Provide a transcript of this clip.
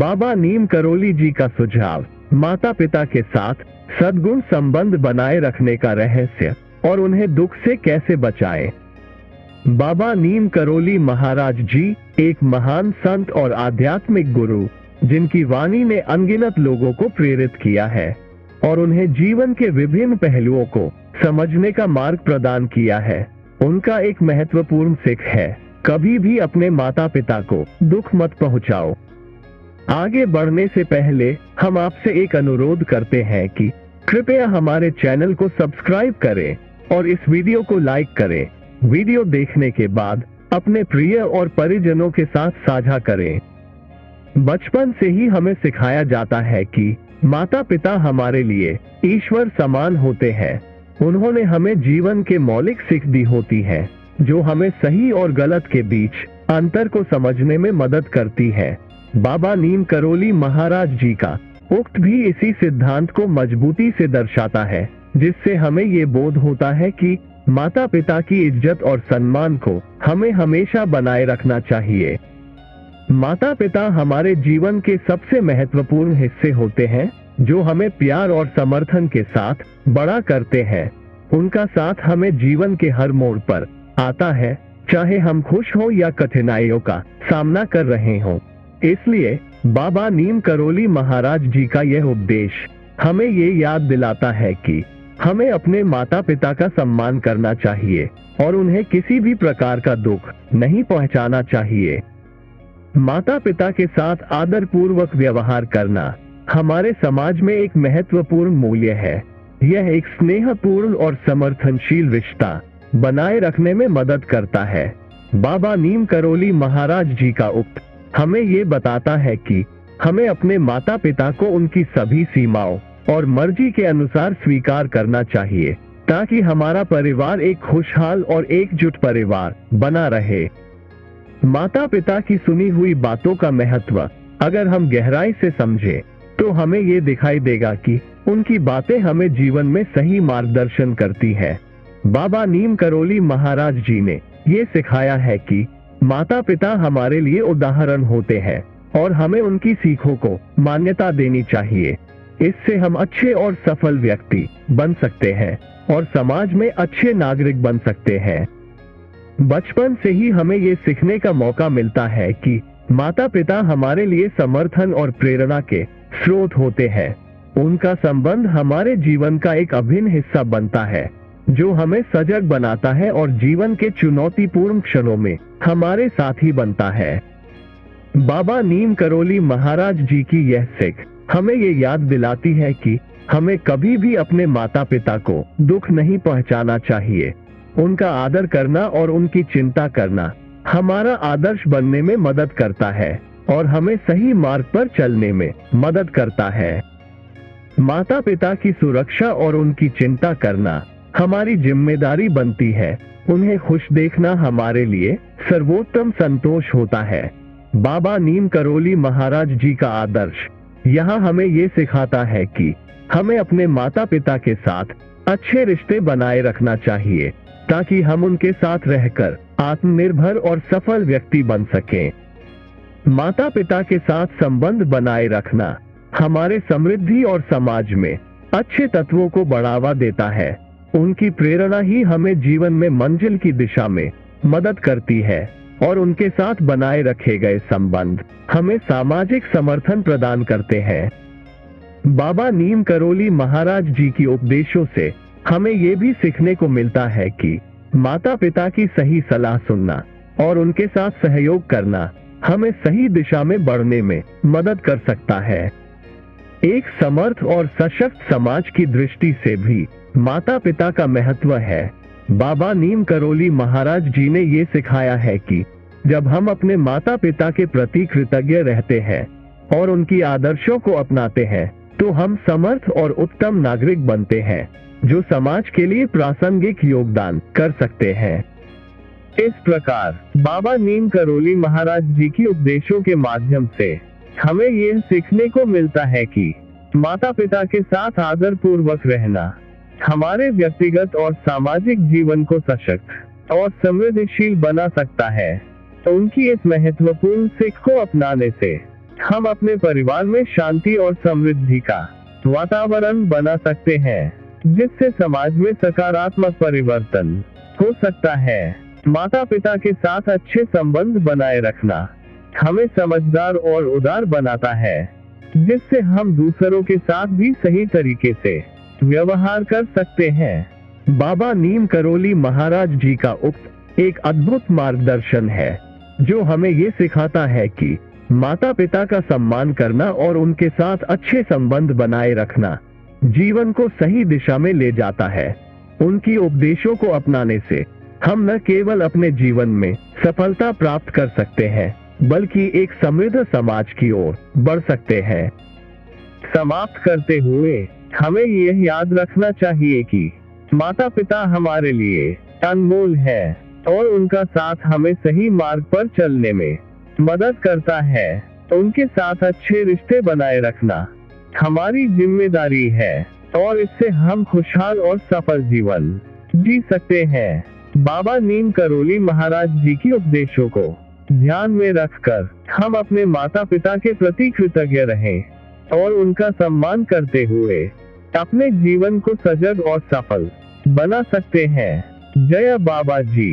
बाबा नीम करोली जी का सुझाव, माता पिता के साथ सद्गुण संबंध बनाए रखने का रहस्य और उन्हें दुख से कैसे बचाएं। बाबा नीम करोली महाराज जी एक महान संत और आध्यात्मिक गुरु, जिनकी वाणी ने अनगिनत लोगों को प्रेरित किया है और उन्हें जीवन के विभिन्न पहलुओं को समझने का मार्ग प्रदान किया है। उनका एक महत्वपूर्ण सीख है, कभी भी अपने माता पिता को दुख मत पहुंचाओ। आगे बढ़ने से पहले हम आपसे एक अनुरोध करते हैं कि कृपया हमारे चैनल को सब्सक्राइब करें और इस वीडियो को लाइक करें। वीडियो देखने के बाद अपने प्रिय और परिजनों के साथ साझा करें। बचपन से ही हमें सिखाया जाता है कि माता पिता हमारे लिए ईश्वर समान होते हैं। उन्होंने हमें जीवन के मौलिक सीख दी होती है, जो हमें सही और गलत के बीच अंतर को समझने में मदद करती है। बाबा नीम करोली महाराज जी का उक्त भी इसी सिद्धांत को मजबूती से दर्शाता है, जिससे हमें ये बोध होता है कि माता पिता की इज्जत और सम्मान को हमें हमेशा बनाए रखना चाहिए। माता पिता हमारे जीवन के सबसे महत्वपूर्ण हिस्से होते हैं, जो हमें प्यार और समर्थन के साथ बड़ा करते हैं। उनका साथ हमें जीवन के हर मोड़ पर आता है, चाहे हम खुश हो या कठिनाइयों का सामना कर रहे हों। इसलिए बाबा नीम करोली महाराज जी का यह उपदेश हमें ये याद दिलाता है कि हमें अपने माता पिता का सम्मान करना चाहिए और उन्हें किसी भी प्रकार का दुख नहीं पहुंचाना चाहिए। माता पिता के साथ आदर पूर्वक व्यवहार करना हमारे समाज में एक महत्वपूर्ण मूल्य है। यह एक स्नेहपूर्ण और समर्थनशील रिश्ता बनाए रखने में मदद करता है। बाबा नीम करोली महाराज जी का उक्त हमें ये बताता है कि हमें अपने माता पिता को उनकी सभी सीमाओं और मर्जी के अनुसार स्वीकार करना चाहिए, ताकि हमारा परिवार एक खुशहाल और एकजुट परिवार बना रहे। माता पिता की सुनी हुई बातों का महत्व अगर हम गहराई से समझें, तो हमें ये दिखाई देगा कि उनकी बातें हमें जीवन में सही मार्गदर्शन करती है। बाबा नीम करोली महाराज जी ने ये सिखाया है कि माता पिता हमारे लिए उदाहरण होते हैं और हमें उनकी सीखों को मान्यता देनी चाहिए। इससे हम अच्छे और सफल व्यक्ति बन सकते हैं और समाज में अच्छे नागरिक बन सकते हैं। बचपन से ही हमें ये सीखने का मौका मिलता है कि माता पिता हमारे लिए समर्थन और प्रेरणा के स्रोत होते हैं। उनका संबंध हमारे जीवन का एक अभिन्न हिस्सा बनता है, जो हमें सजग बनाता है और जीवन के चुनौतीपूर्ण क्षणों में हमारे साथी बनता है। बाबा नीम करोली महाराज जी की यह सीख हमें ये याद दिलाती है कि हमें कभी भी अपने माता पिता को दुख नहीं पहुंचाना चाहिए। उनका आदर करना और उनकी चिंता करना हमारा आदर्श बनने में मदद करता है और हमें सही मार्ग पर चलने में मदद करता है। माता पिता की सुरक्षा और उनकी चिंता करना हमारी जिम्मेदारी बनती है। उन्हें खुश देखना हमारे लिए सर्वोत्तम संतोष होता है। बाबा नीम करोली महाराज जी का आदर्श यहाँ हमें ये सिखाता है कि हमें अपने माता पिता के साथ अच्छे रिश्ते बनाए रखना चाहिए, ताकि हम उनके साथ रहकर आत्मनिर्भर और सफल व्यक्ति बन सकें। माता पिता के साथ संबंध बनाए रखना हमारे समृद्धि और समाज में अच्छे तत्वों को बढ़ावा देता है। उनकी प्रेरणा ही हमें जीवन में मंजिल की दिशा में मदद करती है और उनके साथ बनाए रखे गए संबंध हमें सामाजिक समर्थन प्रदान करते हैं। बाबा नीम करोली महाराज जी की उपदेशों से हमें ये भी सीखने को मिलता है कि माता पिता की सही सलाह सुनना और उनके साथ सहयोग करना हमें सही दिशा में बढ़ने में मदद कर सकता है। एक समर्थ और सशक्त समाज की दृष्टि से भी माता पिता का महत्व है। बाबा नीम करोली महाराज जी ने ये सिखाया है कि जब हम अपने माता पिता के प्रति कृतज्ञ रहते हैं और उनकी आदर्शों को अपनाते हैं, तो हम समर्थ और उत्तम नागरिक बनते हैं, जो समाज के लिए प्रासंगिक योगदान कर सकते हैं। इस प्रकार बाबा नीम करोली महाराज जी की उपदेशों के माध्यम से हमें यह सीखने को मिलता है कि माता पिता के साथ आदर पूर्वक रहना हमारे व्यक्तिगत और सामाजिक जीवन को सशक्त और समृद्धिशील बना सकता है। तो उनकी इस महत्वपूर्ण सीख को अपनाने से हम अपने परिवार में शांति और समृद्धि का वातावरण बना सकते हैं, जिससे समाज में सकारात्मक परिवर्तन हो सकता है। माता पिता के साथ अच्छे संबंध बनाए रखना हमें समझदार और उदार बनाता है, जिससे हम दूसरों के साथ भी सही तरीके से व्यवहार कर सकते हैं। बाबा नीम करोली महाराज जी का उक्त एक अद्भुत मार्गदर्शन है, जो हमें ये सिखाता है कि माता पिता का सम्मान करना और उनके साथ अच्छे संबंध बनाए रखना जीवन को सही दिशा में ले जाता है। उनकी उपदेशों को अपनाने से हम न केवल अपने जीवन में सफलता प्राप्त कर सकते हैं, बल्कि एक समृद्ध समाज की ओर बढ़ सकते हैं। समाप्त करते हुए हमें यह याद रखना चाहिए कि माता पिता हमारे लिए अनमोल है और उनका साथ हमें सही मार्ग पर चलने में मदद करता है। उनके साथ अच्छे रिश्ते बनाए रखना हमारी जिम्मेदारी है और इससे हम खुशहाल और सफल जीवन जी सकते हैं। बाबा नीम करोली महाराज जी की उपदेशों को ध्यान में रखकर हम अपने माता पिता के प्रति कृतज्ञ रहें और उनका सम्मान करते हुए अपने जीवन को सजग और सफल बना सकते हैं। जय बाबा जी।